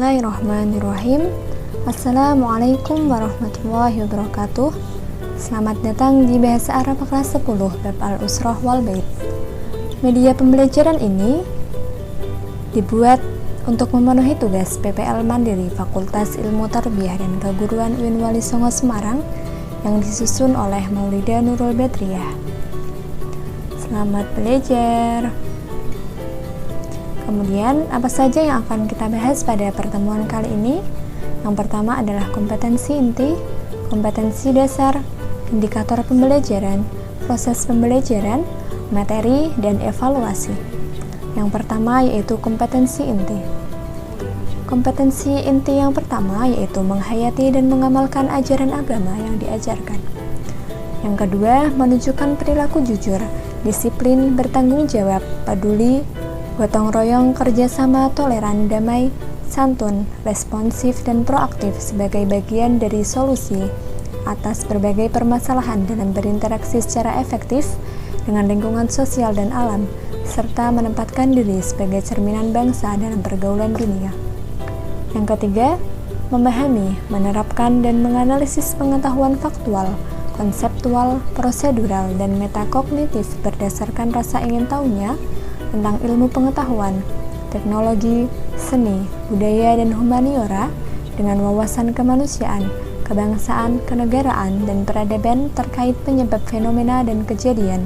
Bismillahirrahmanirrahim. Assalamualaikum warahmatullahi wabarakatuh. Selamat datang di Bahasa Arab kelas 10 bab Al-Usrah wal Bait. Media pembelajaran ini dibuat untuk memenuhi tugas PPL Mandiri Fakultas Ilmu Tarbiyah dan Keguruan UIN Wali Songo Semarang yang disusun oleh Maulida Nurul Badriyah. Selamat belajar. Kemudian, apa saja yang akan kita bahas pada pertemuan kali ini? Yang pertama adalah kompetensi inti, kompetensi dasar, indikator pembelajaran, proses pembelajaran, materi, dan evaluasi. Yang pertama yaitu kompetensi inti. Kompetensi inti yang pertama yaitu menghayati dan mengamalkan ajaran agama yang diajarkan. Yang kedua, menunjukkan perilaku jujur, disiplin, bertanggung jawab, peduli, gotong royong, kerjasama, toleran, damai, santun, responsif, dan proaktif sebagai bagian dari solusi atas berbagai permasalahan dalam berinteraksi secara efektif dengan lingkungan sosial dan alam, serta menempatkan diri sebagai cerminan bangsa dalam pergaulan dunia. Yang ketiga, memahami, menerapkan, dan menganalisis pengetahuan faktual, konseptual, prosedural, dan metakognitif berdasarkan rasa ingin tahunya tentang ilmu pengetahuan, teknologi, seni, budaya, dan humaniora dengan wawasan kemanusiaan, kebangsaan, kenegaraan, dan peradaban terkait penyebab fenomena dan kejadian,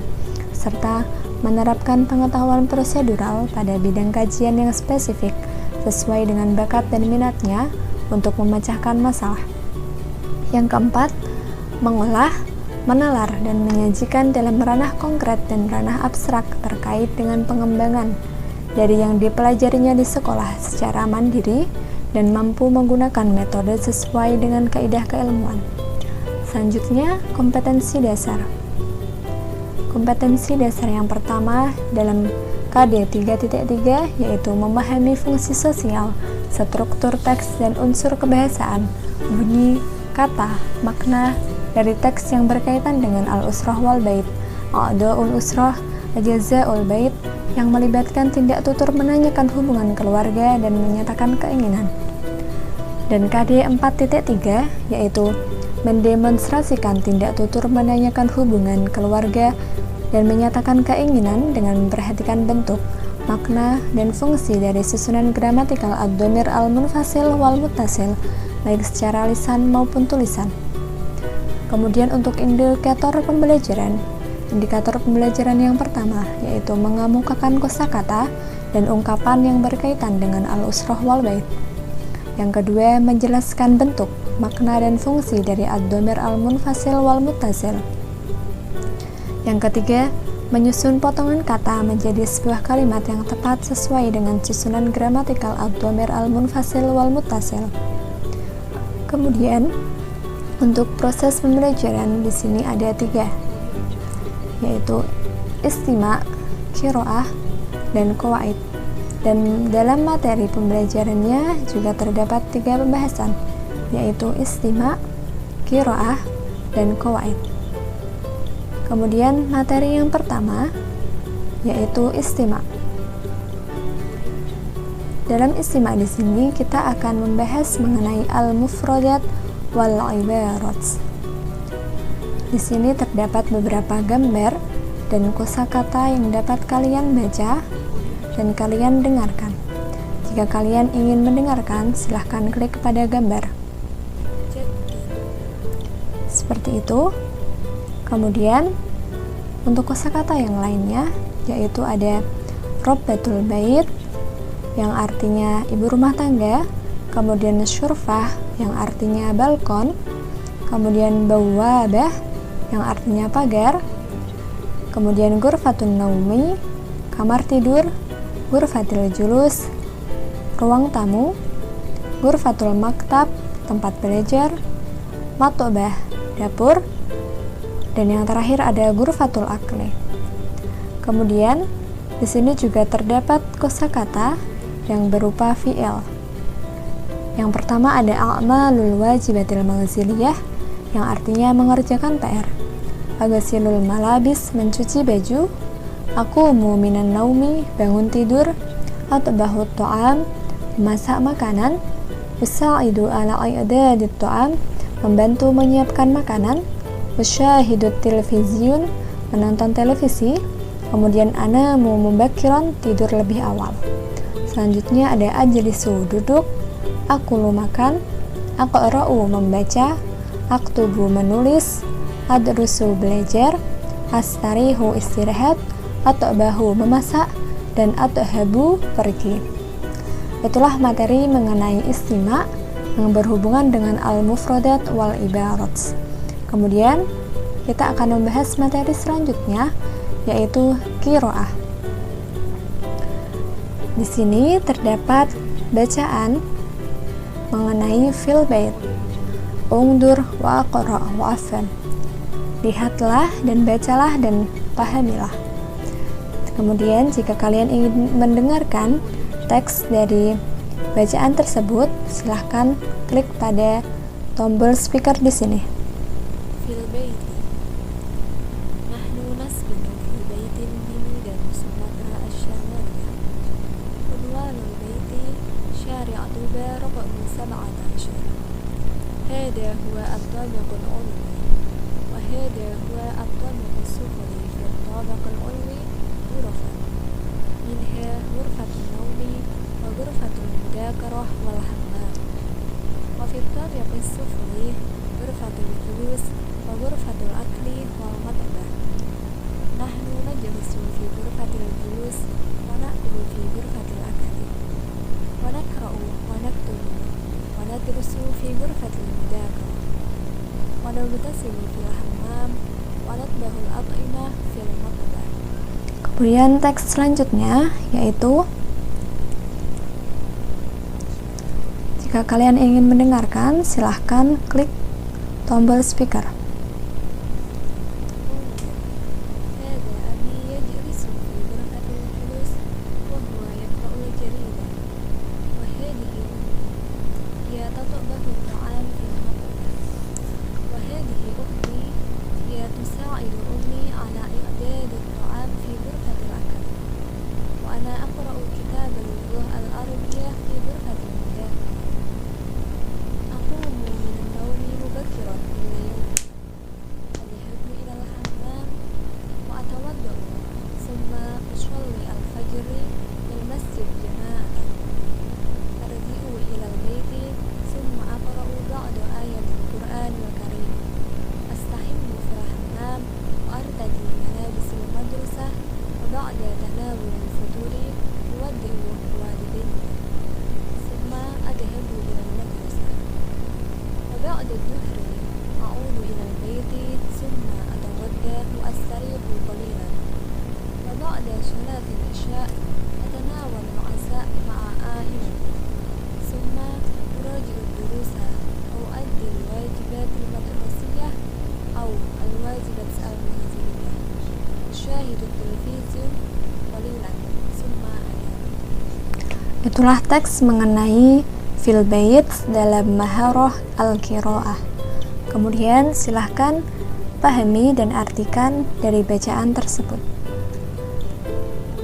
serta menerapkan pengetahuan prosedural pada bidang kajian yang spesifik sesuai dengan bakat dan minatnya untuk memecahkan masalah. Yang keempat, mengolah, menalar, dan menyajikan dalam ranah konkret dan ranah abstrak terkait dengan pengembangan dari yang dipelajarinya di sekolah secara mandiri dan mampu menggunakan metode sesuai dengan kaidah keilmuan. Selanjutnya, kompetensi dasar. Kompetensi dasar yang pertama dalam KD 3.3 yaitu memahami fungsi sosial, struktur teks dan unsur kebahasaan, bunyi, kata, makna dari teks yang berkaitan dengan Al-Usrah wal Bait, A'da'ul Usrah, Ajaza'ul Bait, yang melibatkan tindak tutur menanyakan hubungan keluarga dan menyatakan keinginan. Dan KD 4.3 yaitu mendemonstrasikan tindak tutur menanyakan hubungan keluarga dan menyatakan keinginan dengan memperhatikan bentuk, makna, dan fungsi dari susunan gramatikal ad-dhamir al-munfasil wal muttasil, baik secara lisan maupun tulisan. Kemudian untuk indikator pembelajaran yang pertama yaitu mengemukakan kosakata dan ungkapan yang berkaitan dengan Al-Usrah wal Bait. Yang kedua, menjelaskan bentuk, makna, dan fungsi dari ad-dhamir al-munfasil wal muttasil. Yang ketiga, menyusun potongan kata menjadi sebuah kalimat yang tepat sesuai dengan susunan gramatikal ad-dhamir al-munfasil wal muttasil. Kemudian, untuk proses pembelajaran di sini ada 3, yaitu istima', qiraah, dan qawaid. Dan dalam materi pembelajarannya juga terdapat 3 pembahasan, yaitu istima', qiraah, dan qawaid. Kemudian materi yang pertama yaitu istima'. Dalam istima' di sini kita akan membahas mengenai al-mufradat wal ibarat. Di sini terdapat beberapa gambar dan kosakata yang dapat kalian baca dan kalian dengarkan. Jika kalian ingin mendengarkan, silahkan klik pada gambar. Seperti itu. Kemudian untuk kosakata yang lainnya yaitu ada Rabbatul Bait yang artinya ibu rumah tangga, kemudian syurfah yang artinya balkon, kemudian bawabah yang artinya pagar, kemudian ghurfatun naumi, kamar tidur, ghurfatil julus, ruang tamu, ghurfatul maktab, tempat belajar, matobah, dapur, dan yang terakhir ada ghurfatul akli. Kemudian di sini juga terdapat kosakata yang berupa fi'il. Yang pertama ada a'malul wajibatil manziliyah yang artinya mengerjakan PR. Aghasilul malabis, mencuci baju. Aqumu minan naumi, bangun tidur. Atbahut ta'am, memasak makanan. Usa'idu ala i'dadit ta'am, membantu menyiapkan makanan. Usyahidut televisiun, menonton televisi. Kemudian anamu mubakiran, tidur lebih awal. Selanjutnya ada ajlisu, duduk. Akulu, makan. Aqra'u, membaca. Aktubu, menulis. Adrusu, belajar. Astarihu, istirahat. At'bahu, memasak. Dan at'habu, pergi. Itulah materi mengenai istima yang berhubungan dengan al-mufradat wal ibarat. Kemudian kita akan membahas materi selanjutnya, yaitu qiraah. Di sini terdapat bacaan mengenai fil bait. Ungdur wa aqra wa afham. Lihatlah dan bacalah dan pahamilah. Kemudian jika kalian ingin mendengarkan teks dari bacaan tersebut, silahkan klik pada tombol speaker di sini. Fil bait. Nahnu nasbinu fi baitin min Sumatera asy-Syamaliyah. Unwanul baiti syari' Dubai raqam 17. Hada huwa at-tabaqul 'ulwi wa hada huwa at-tabaqus sufli fi at-tabaqil 'ulwi ghurafan. Minha ghurfatun nawmi wa ghurfatul mudzakarah wal hammam. Wa fi at-tabaqis sufli ghurfatul julus wa ghurfatul akli wal matbah. Nahnu najlisu fi ghurfatil julus wa na'kulu fi ghurfatil akli wa naqra'u wa naktubu wa nadrusu fi ghurfatil mudzakarah wa naghtasilu fil hammam wa natbahul at'imah fil matbah. Kemudian teks selanjutnya yaitu, jika kalian ingin mendengarkan, silahkan klik tombol speaker. Itulah teks mengenai fil bait dalam maharah al-qiraah. Kemudian silahkan pahami dan artikan dari bacaan tersebut.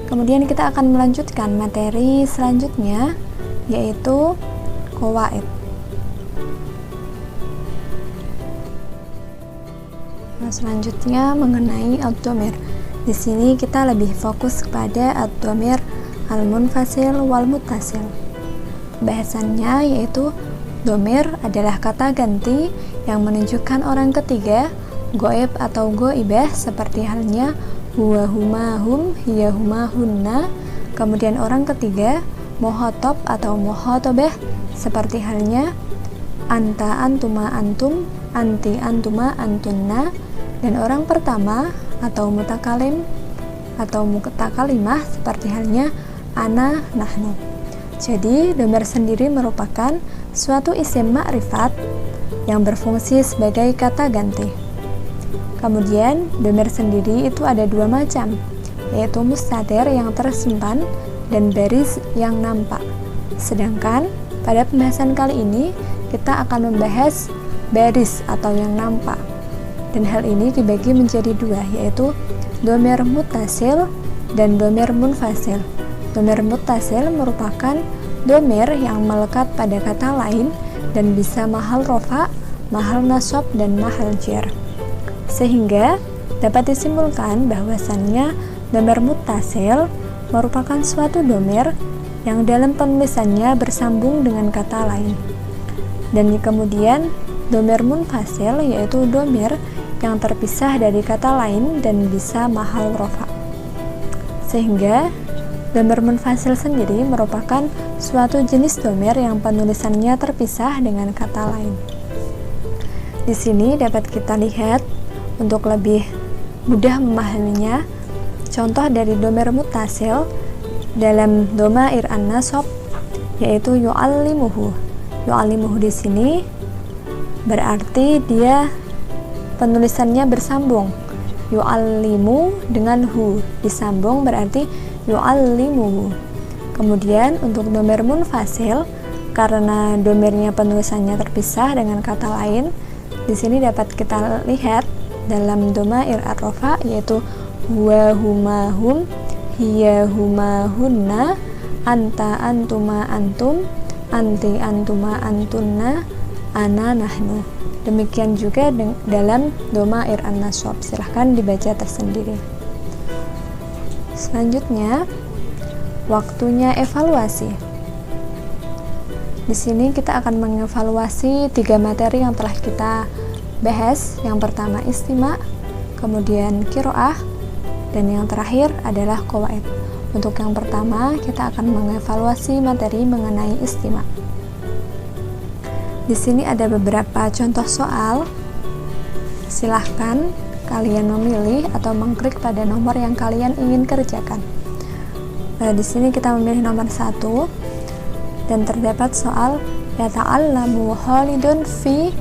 Kemudian kita akan melanjutkan materi selanjutnya, yaitu qawaid. Nah, selanjutnya mengenai ad-dhamir. Di sini kita lebih fokus kepada ad-dhamir al-munfasil wal muttasil. Bahasannya yaitu dhamir adalah kata ganti yang menunjukkan orang ketiga, ghaib atau ghaibah, seperti halnya huwa huma hum, hiya huma hunna. Kemudian orang ketiga mukhatab atau mukhatabah, seperti halnya anta antuma antum, anti antuma antunna. Dan orang pertama atau mutakalim atau mutakalimah, seperti halnya ana nahnu. Jadi dhamir sendiri merupakan suatu isim ma'rifat yang berfungsi sebagai kata ganti. Kemudian dhamir sendiri itu ada dua macam, yaitu mustatir yang tersimpan dan baris yang nampak. Sedangkan pada pembahasan kali ini kita akan membahas baris atau yang nampak. Dan hal ini dibagi menjadi dua, yaitu dhamir muttasil dan dhamir munfasil. Dhamir muttasil merupakan domir yang melekat pada kata lain dan bisa mahal rofa, mahal nasab, dan mahal jar. Sehingga dapat disimpulkan bahwasannya domir muttasil merupakan suatu domir yang dalam penulisannya bersambung dengan kata lain. Dan kemudian domir munfasil yaitu domir yang terpisah dari kata lain dan bisa mahal rofa. Sehingga domir munfasil sendiri merupakan suatu jenis domir yang penulisannya terpisah dengan kata lain. Di sini dapat kita lihat untuk lebih mudah memahaminya contoh dari domir muttasil dalam domair an-nasab yaitu yu'allimuhu. Yu'allimuhu di sini berarti dia penulisannya bersambung. Yu'allimu dengan hu disambung berarti yu'allimuhu. Kemudian untuk domir munfasil karena domirnya penulisannya terpisah dengan kata lain, di sini dapat kita lihat dalam domair ar-rafa yaitu huwa huma hum, hiya huma hunna, anta antuma antum, anti antuma antunna, ana nahnu. Demikian juga dalam domair an-nasab. Silahkan dibaca tersendiri. Selanjutnya, waktunya evaluasi. Di sini kita akan mengevaluasi 3 materi yang telah kita bahas. Yang pertama istima', kemudian qiraah, dan yang terakhir adalah qawaid. Untuk yang pertama, kita akan mengevaluasi materi mengenai istima'. Di sini ada beberapa contoh soal. Silahkan kalian memilih atau mengklik pada nomor yang kalian ingin kerjakan. Di sini kita memilih nomor 1 dan terdapat soal yata'allamu Khalidun fi ...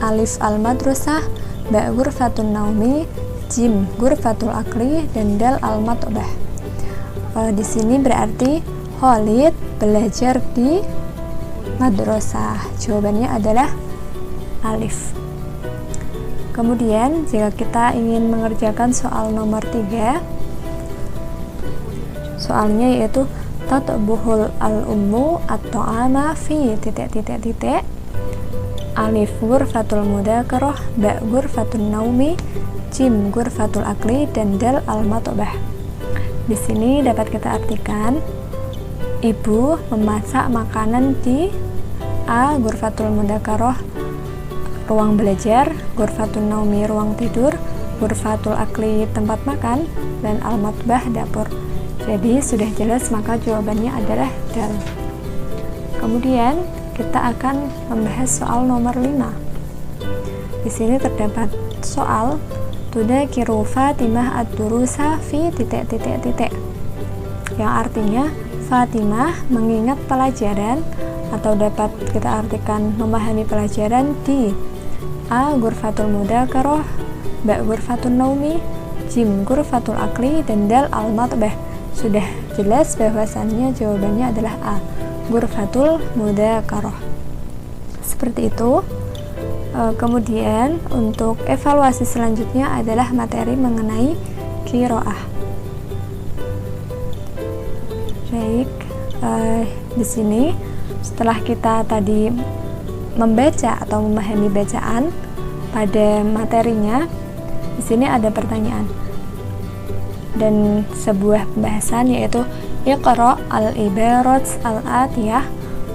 alif al-madrasah, ba ghurfatun naumi, jim ghurfatul akli, dan dal al-matbah. Di sini berarti Khalid belajar di madrasah. Jawabannya adalah alif. Kemudian jika kita ingin mengerjakan soal nomor 3, soalnya yaitu tatbuhul al-ummu at-ta'ama fi ... alif ghurfatul mudzakarah, ba ghurfatun naumi, jim ghurfatul akli, dan dal al-matbah. Di sini dapat kita artikan ibu memasak makanan di a ghurfatul mudzakarah ruang belajar, ghurfatun naumi ruang tidur, ghurfatul akli tempat makan, dan al-matbah dapur. Jadi sudah jelas maka jawabannya adalah dal. Kemudian kita akan membahas soal nomor 5. Di sini terdapat soal tudakiru Fatimah ad-durusa fi ... yang artinya Fatimah mengingat pelajaran, atau dapat kita artikan memahami pelajaran di a ghurfatul mudzakarah, ba ghurfatun naumi, jim ghurfatul akli, dan dal al-matbah. Sudah jelas bahwasannya jawabannya adalah a ghurfatul mudzakarah. Seperti itu. Kemudian untuk evaluasi selanjutnya adalah materi mengenai qiraah. Baik, di sini setelah kita tadi membaca atau memahami bacaan pada materinya, di sini ada pertanyaan dan sebuah pembahasan yaitu iqra al-ibarat al-atiyah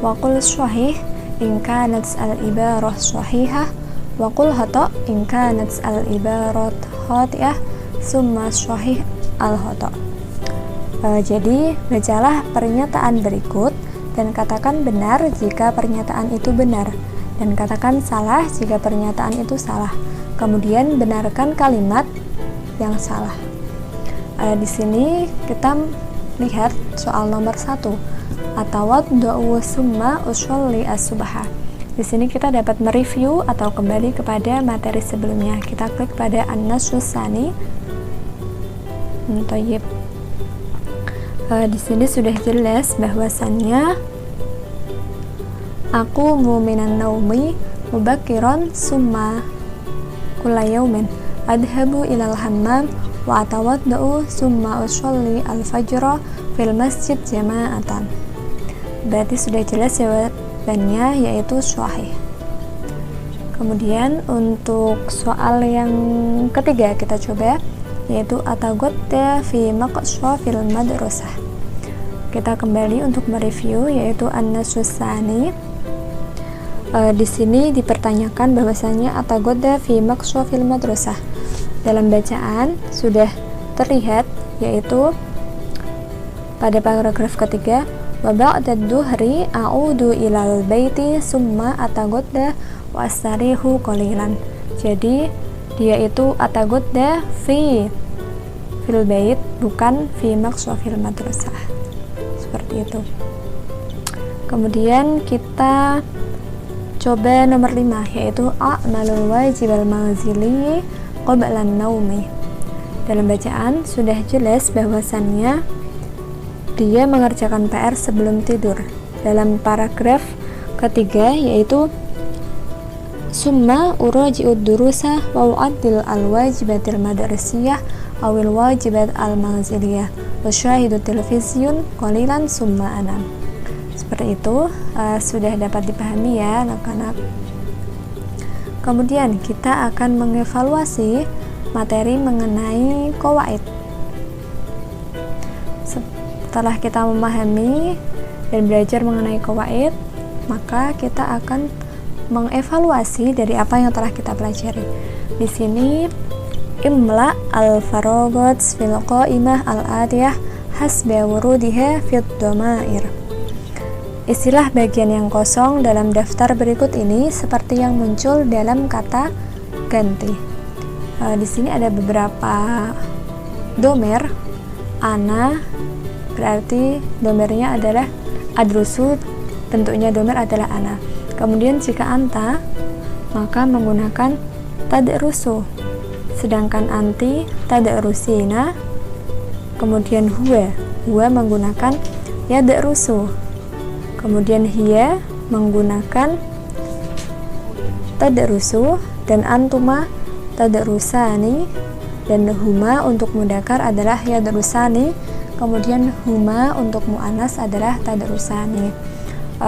wa qul shahih in kanat al-ibarah shahihah wa qul khata in kanat al-ibarat khati'ah summa shahih al-khata. Jadi bacalah pernyataan berikut dan katakan benar jika pernyataan itu benar, dan katakan salah jika pernyataan itu salah. Kemudian benarkan kalimat yang salah. Di sini kita lihat soal nomor 1. Atawaddu summa usolli as-subha. Di sini kita dapat mereview atau kembali kepada materi sebelumnya. Kita klik pada an-nasrus tsani. Di sini sudah jelas bahwasannya aku minan naumi mubakiran summa kulla yaumin adhabu ilal hammam wa atawaddau summa usolli al-fajra fil masjid jama'atan. Berarti sudah jelas jawabannya, yaitu sahih. Kemudian untuk soal yang ketiga kita coba, yaitu atagodda fi maqshafil madrasah. Kita kembali untuk mereview, yaitu an-nasus tsani. Di sini dipertanyakan bahwasanya atagodda fi maqshafil madrasah. Dalam bacaan sudah terlihat, yaitu pada paragraf ketiga, wa ba'da ad-duhri a'udu ilal baiti summa atagodda wa astarihu qalilan. Jadi dia itu atagodda fil bait, bukan fi maqshafil madrasah. Seperti itu. Kemudian kita coba nomor 5, yaitu a'malul wajibal manzili qabla an-naumi. Dalam bacaan sudah jelas bahwasannya dia mengerjakan PR sebelum tidur. Dalam paragraf ketiga, yaitu summa uraji'ud durusa wa u'addil al-wajibatil madrasiyah awil wajibat al-manziliyah wa syahidu television qalilan summa anam. Seperti itu, sudah dapat dipahami ya anak-anak. Kemudian kita akan mengevaluasi materi mengenai qawaid. Setelah kita memahami dan belajar mengenai qawaid, maka kita akan mengevaluasi dari apa yang telah kita pelajari. Di sini imla al-faragat fil qaimah al-atiyah hasba wurudiha fid dhamair. Istilah bagian yang kosong dalam daftar berikut ini seperti yang muncul dalam kata ganti. Di sini ada beberapa domer. Ana berarti domernya adalah adrusu, bentuknya domer adalah ana. Kemudian jika anta, maka menggunakan tadrusu. Sedangkan anti tadrusina. Kemudian huwa menggunakan yadrusu. Kemudian hiya menggunakan tadrusu, dan antuma tadrusani, dan huma untuk mudzakkar adalah yadrusani. Kemudian huma untuk muannas adalah tadrusani.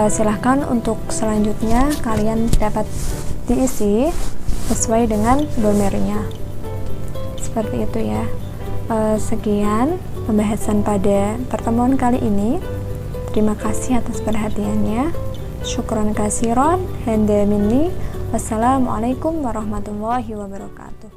Silahkan untuk selanjutnya kalian dapat diisi sesuai dengan domernya. Seperti itu ya. Sekian pembahasan pada pertemuan kali ini. Terima kasih atas perhatiannya. Syukran kasiron handa minni. Wassalamualaikum warahmatullahi wabarakatuh.